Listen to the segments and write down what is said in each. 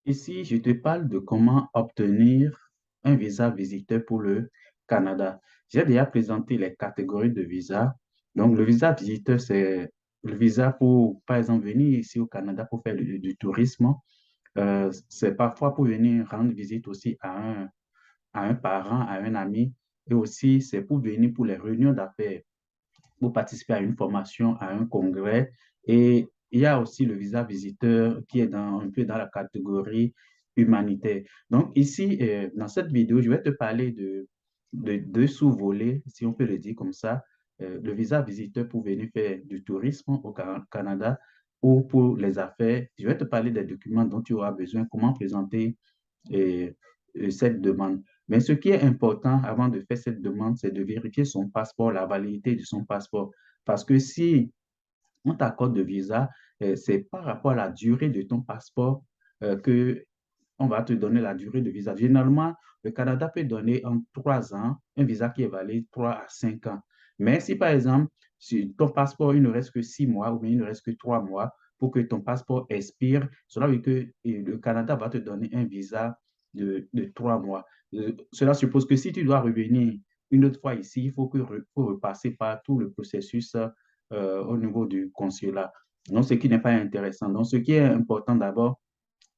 Ici, je te parle de comment obtenir un visa visiteur pour le Canada. J'ai déjà présenté les catégories de visa. Donc, le visa visiteur, c'est le visa pour, par exemple, venir ici au Canada pour faire du tourisme. C'est parfois pour venir rendre visite aussi à un parent, à un ami. Et aussi, c'est pour venir pour les réunions d'affaires, pour participer à une formation, à un congrès. Et il y a aussi le visa visiteur qui est un peu dans la catégorie humanitaire. Donc ici, dans cette vidéo, je vais te parler de deux sous-volets, si on peut le dire comme ça. Le visa visiteur pour venir faire du tourisme au Canada ou pour les affaires. Je vais te parler des documents dont tu auras besoin, comment présenter et, cette demande. Mais ce qui est important avant de faire cette demande, c'est de vérifier son passeport, la validité de son passeport. Parce que si on t'accorde de visa, c'est par rapport à la durée de ton passeport que on va te donner la durée de visa. Généralement, le Canada peut donner en 3 ans un visa qui est valide 3 à 5 ans. Mais si par exemple, si ton passeport, il ne reste que 6 mois ou bien il ne reste que 3 mois pour que ton passeport expire, cela veut dire que le Canada va te donner un visa de 3 mois. Cela suppose que si tu dois revenir une autre fois ici, il faut repasser par tout le processus au niveau du consulat. Donc, ce qui n'est pas intéressant. Donc, ce qui est important d'abord,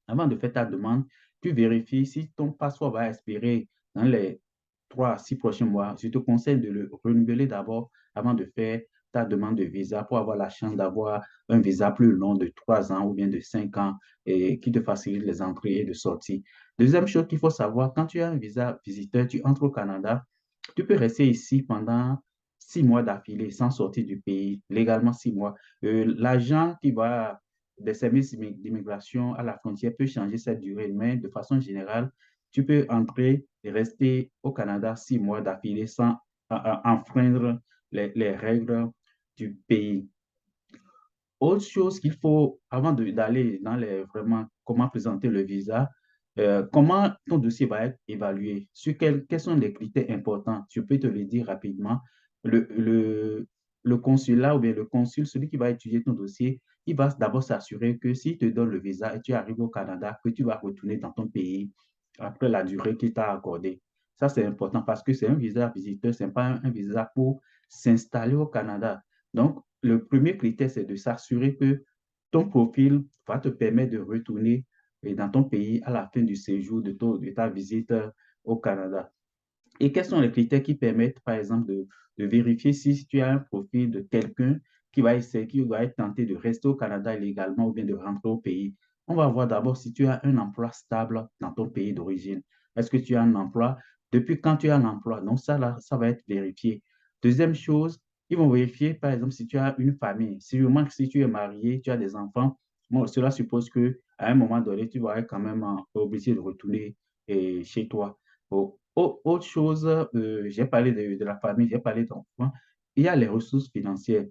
avant de faire ta demande, tu vérifies si ton passeport va expirer dans les 3 à 6 prochains mois. Je te conseille de le renouveler d'abord avant de faire ta demande de visa pour avoir la chance d'avoir un visa plus long de 3 ans ou bien de 5 ans et qui te facilite les entrées et de sorties. Deuxième chose qu'il faut savoir, quand tu as un visa visiteur, tu entres au Canada, tu peux rester ici pendant 6 mois d'affilée sans sortir du pays, légalement 6 mois. L'agent qui va des services d'immigration à la frontière peut changer cette durée, mais de façon générale, tu peux entrer et rester au Canada 6 mois d'affilée sans enfreindre les règles du pays. Autre chose qu'il faut, avant d'aller dans les vraiment comment présenter le visa, comment ton dossier va être évalué, sur quels sont les critères importants. Je peux te le dire rapidement. Le, le, le consulat ou bien le consul, celui qui va étudier ton dossier, il va d'abord s'assurer que s'il te donne le visa et tu arrives au Canada, que tu vas retourner dans ton pays après la durée qu'il t'a accordée. Ça, c'est important parce que c'est un visa visiteur, ce n'est pas un visa pour s'installer au Canada. Donc, le premier critère, c'est de s'assurer que ton profil va te permettre de retourner dans ton pays à la fin du séjour de ta visite au Canada. Et quels sont les critères qui permettent, par exemple, de vérifier si tu as un profil de quelqu'un qui va essayer, qui va être tenté de rester au Canada illégalement ou bien de rentrer au pays? On va voir d'abord si tu as un emploi stable dans ton pays d'origine. Est-ce que tu as un emploi? Depuis quand tu as un emploi? Donc ça, là, ça va être vérifié. Deuxième chose, ils vont vérifier, par exemple, si tu as une famille. Si tu es marié, tu as des enfants, bon, cela suppose qu'à un moment donné, tu vas être quand même obligé de retourner chez toi. Autre chose, j'ai parlé de la famille, j'ai parlé d'enfants. Il y a les ressources financières.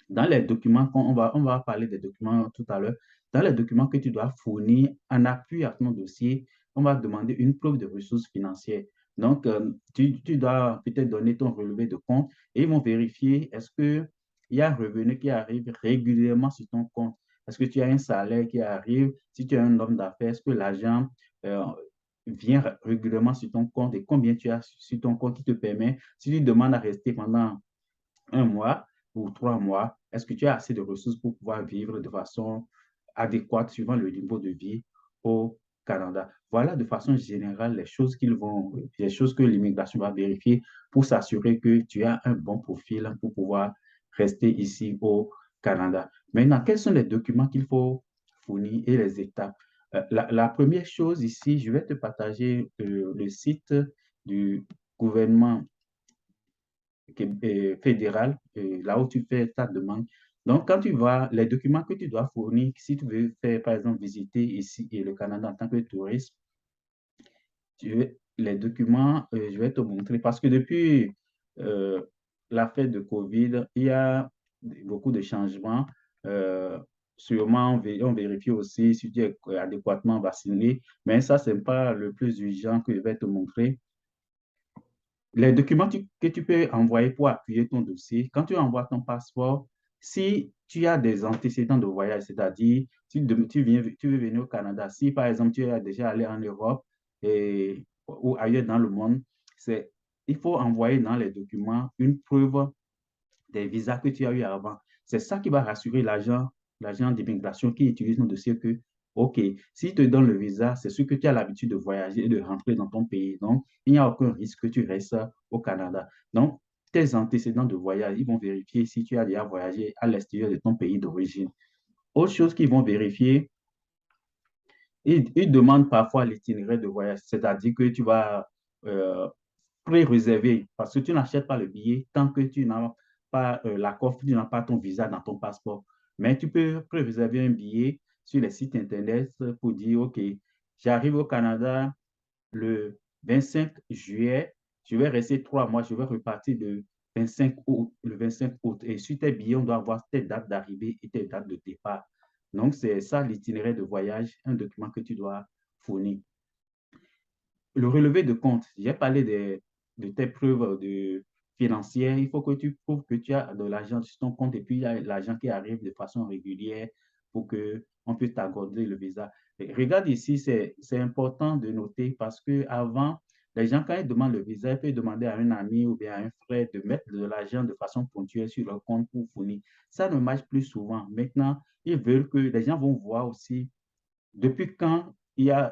Dans les documents, on va parler des documents tout à l'heure. Dans les documents que tu dois fournir en appui à ton dossier, on va demander une preuve de ressources financières. Donc, tu dois peut-être donner ton relevé de compte et ils vont vérifier est-ce qu'il y a un revenu qui arrive régulièrement sur ton compte. Est-ce que tu as un salaire qui arrive? Si tu es un homme d'affaires, est-ce que l'argent euh, vient régulièrement sur ton compte et combien tu as sur ton compte qui te permet, si tu demandes à rester pendant 1 mois ou 3 mois, est-ce que tu as assez de ressources pour pouvoir vivre de façon adéquate suivant le niveau de vie au Canada? Voilà de façon générale les choses que l'immigration va vérifier pour s'assurer que tu as un bon profil pour pouvoir rester ici au Canada. Maintenant, quels sont les documents qu'il faut fournir et les étapes? La première chose ici, je vais te partager le site du gouvernement fédéral, là où tu fais ta demande. Donc, quand tu vas, les documents que tu dois fournir, si tu veux faire, par exemple, visiter ici et le Canada en tant que touriste, les documents, je vais te montrer parce que depuis euh, la fête de COVID, il y a beaucoup de changements. Euh, Sûrement, on vérifie aussi si tu es adéquatement vacciné, mais ça, ce n'est pas le plus urgent que je vais te montrer. Les documents que tu peux envoyer pour appuyer ton dossier, quand tu envoies ton passeport, si tu as des antécédents de voyage, c'est-à-dire tu veux venir au Canada. Si par exemple tu es déjà allé en Europe ou ailleurs dans le monde, il faut envoyer dans les documents une preuve des visas que tu as eu avant. C'est ça qui va rassurer l'agent d'immigration qui utilise nos dossiers que, OK, s'il te donne le visa, c'est sûr que tu as l'habitude de voyager et de rentrer dans ton pays. Donc, il n'y a aucun risque que tu restes au Canada. Donc, tes antécédents de voyage, ils vont vérifier si tu as déjà voyagé à l'extérieur de ton pays d'origine. Autre chose qu'ils vont vérifier, ils demandent parfois l'itinéraire de voyage, c'est-à-dire que tu vas euh, pré-réservé parce que tu n'achètes pas le billet tant que tu n'as pas l'accord, tu n'as pas ton visa dans ton passeport. Mais tu peux pré-réserver un billet sur les sites Internet pour dire, OK, j'arrive au Canada le 25 juillet, je vais rester 3 mois, je vais repartir le 25 août. Et sur tes billets, on doit avoir tes dates d'arrivée et tes dates de départ. Donc, c'est ça l'itinéraire de voyage, un document que tu dois fournir. Le relevé de compte, j'ai parlé de tes preuves financières. Il faut que tu prouves que tu as de l'argent sur ton compte et puis il y a l'argent qui arrive de façon régulière pour qu'on puisse t'accorder le visa. Et regarde ici, c'est important de noter parce que avant, les gens, quand ils demandent le visa, ils peuvent demander à un ami ou bien à un frère de mettre de l'argent de façon ponctuelle sur leur compte pour fournir. Ça ne marche plus souvent. Maintenant, ils veulent que les gens vont voir aussi depuis quand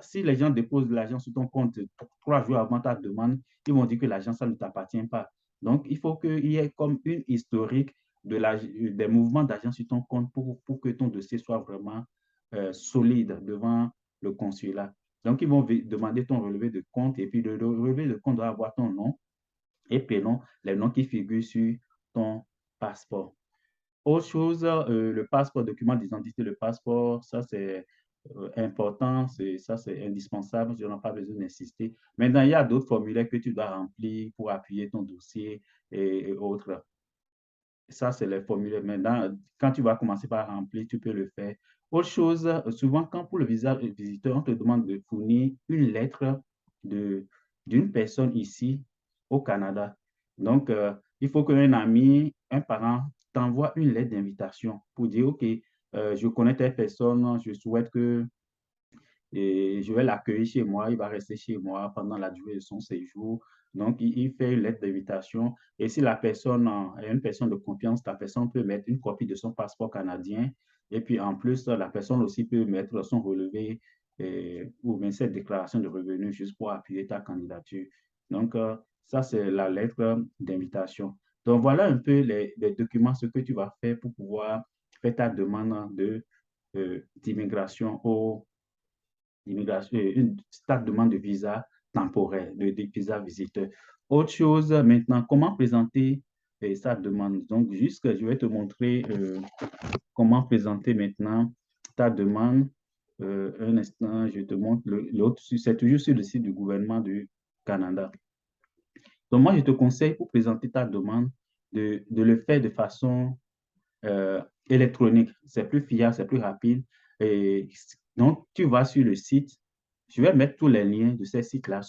si les gens déposent de l'argent sur ton compte 3 jours avant ta demande, ils vont dire que l'argent, ça ne t'appartient pas. Donc, il faut qu'il y ait comme une historique des mouvements d'argent sur ton compte pour que ton dossier soit vraiment solide devant le consulat. Donc, ils vont demander ton relevé de compte et puis le relevé de compte doit avoir ton nom et prénom, les noms qui figurent sur ton passeport. Autre chose, le passeport, document d'identité, le passeport, ça c'est important, ça c'est indispensable, je n'ai pas besoin d'insister. Maintenant, il y a d'autres formulaires que tu dois remplir pour appuyer ton dossier et autres. Ça, c'est les formulaires. Maintenant, quand tu vas commencer par remplir, tu peux le faire. Autre chose, souvent, quand pour le visa visiteur, on te demande de fournir une lettre de, d'une personne ici au Canada. Donc, il faut qu'un ami, un parent t'envoie une lettre d'invitation pour dire, OK, je connais telle personne, je souhaite que et je vais l'accueillir chez moi. Il va rester chez moi pendant la durée de son séjour. Donc, il fait une lettre d'invitation. Et si la personne est une personne de confiance, la personne peut mettre une copie de son passeport canadien. Et puis, en plus, la personne aussi peut mettre son relevé ou bien cette déclaration de revenus juste pour appuyer ta candidature. Donc, ça, c'est la lettre d'invitation. Donc, voilà un peu les documents, ce que tu vas faire pour pouvoir faire ta demande d'immigration au d'immigration, une stade demande de visa temporaire, de visa visiteur. Autre chose, maintenant, comment présenter sa demande? Donc, juste, je vais te montrer comment présenter maintenant ta demande. Un instant, je te montre l'autre. C'est toujours sur le site du gouvernement du Canada. Donc, moi, je te conseille pour présenter ta demande de le faire de façon euh, électronique. C'est plus fiable, c'est plus rapide. Et donc, tu vas sur le site. Je vais mettre tous les liens de ces sites-là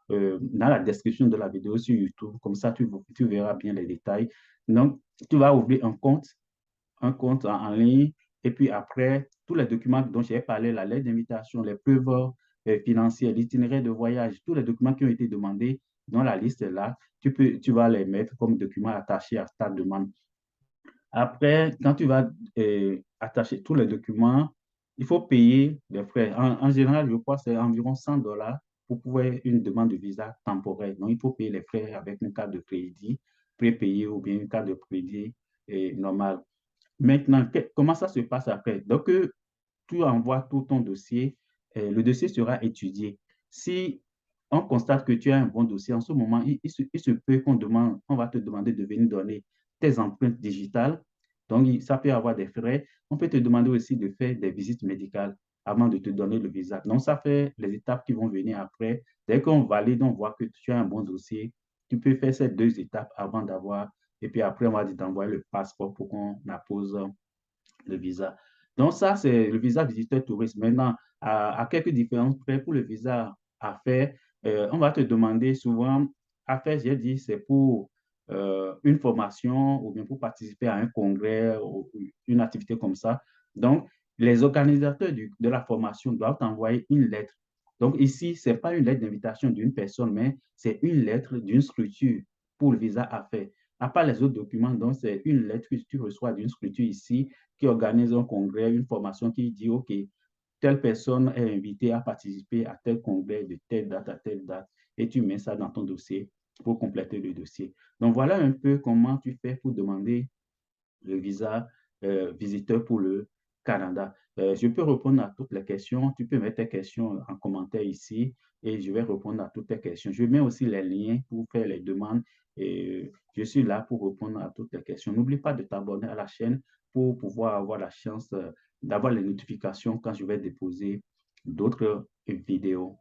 dans la description de la vidéo sur YouTube. Comme ça, tu verras bien les détails. Donc, tu vas ouvrir un compte en ligne. Et puis après, tous les documents dont j'ai parlé, la lettre d'invitation, les preuves financières, l'itinéraire de voyage, tous les documents qui ont été demandés dans la liste là, tu vas les mettre comme documents attachés à ta demande. Après, quand tu vas attacher tous les documents, il faut payer les frais. En général, je crois que c'est environ $100 pour pouvoir une demande de visa temporaire. Donc, il faut payer les frais avec une carte de crédit prépayée ou bien une carte de crédit normale. Maintenant, comment ça se passe après? Donc, tu envoies tout ton dossier, le dossier sera étudié. Si on constate que tu as un bon dossier, en ce moment, il se peut on va te demander de venir donner tes empreintes digitales. Donc, ça peut avoir des frais. On peut te demander aussi de faire des visites médicales avant de te donner le visa. Donc, ça fait les étapes qui vont venir après. Dès qu'on valide, on voit que tu as un bon dossier. Tu peux faire ces 2 étapes avant d'avoir, et puis après, on va dire d'envoyer le passeport pour qu'on appose le visa. Donc, ça, c'est le visa visiteur touriste. Maintenant, à quelques différences près, pour le visa à faire, on va te demander souvent, à faire, j'ai dit, c'est pour une formation ou bien pour participer à un congrès ou une activité comme ça. Donc, les organisateurs de la formation doivent envoyer une lettre. Donc, ici, ce n'est pas une lettre d'invitation d'une personne, mais c'est une lettre d'une structure pour le visa à faire. À part les autres documents, donc, c'est une lettre que tu reçois d'une structure ici qui organise un congrès, une formation qui dit, OK, telle personne est invitée à participer à tel congrès de telle date à telle date, et tu mets ça dans ton dossier pour compléter le dossier. Donc, voilà un peu comment tu fais pour demander le visa visiteur pour le Canada. Je peux répondre à toutes les questions. Tu peux mettre tes questions en commentaire ici et je vais répondre à toutes tes questions. Je mets aussi les liens pour faire les demandes et je suis là pour répondre à toutes les questions. N'oublie pas de t'abonner à la chaîne pour pouvoir avoir la chance d'avoir les notifications quand je vais déposer d'autres vidéos.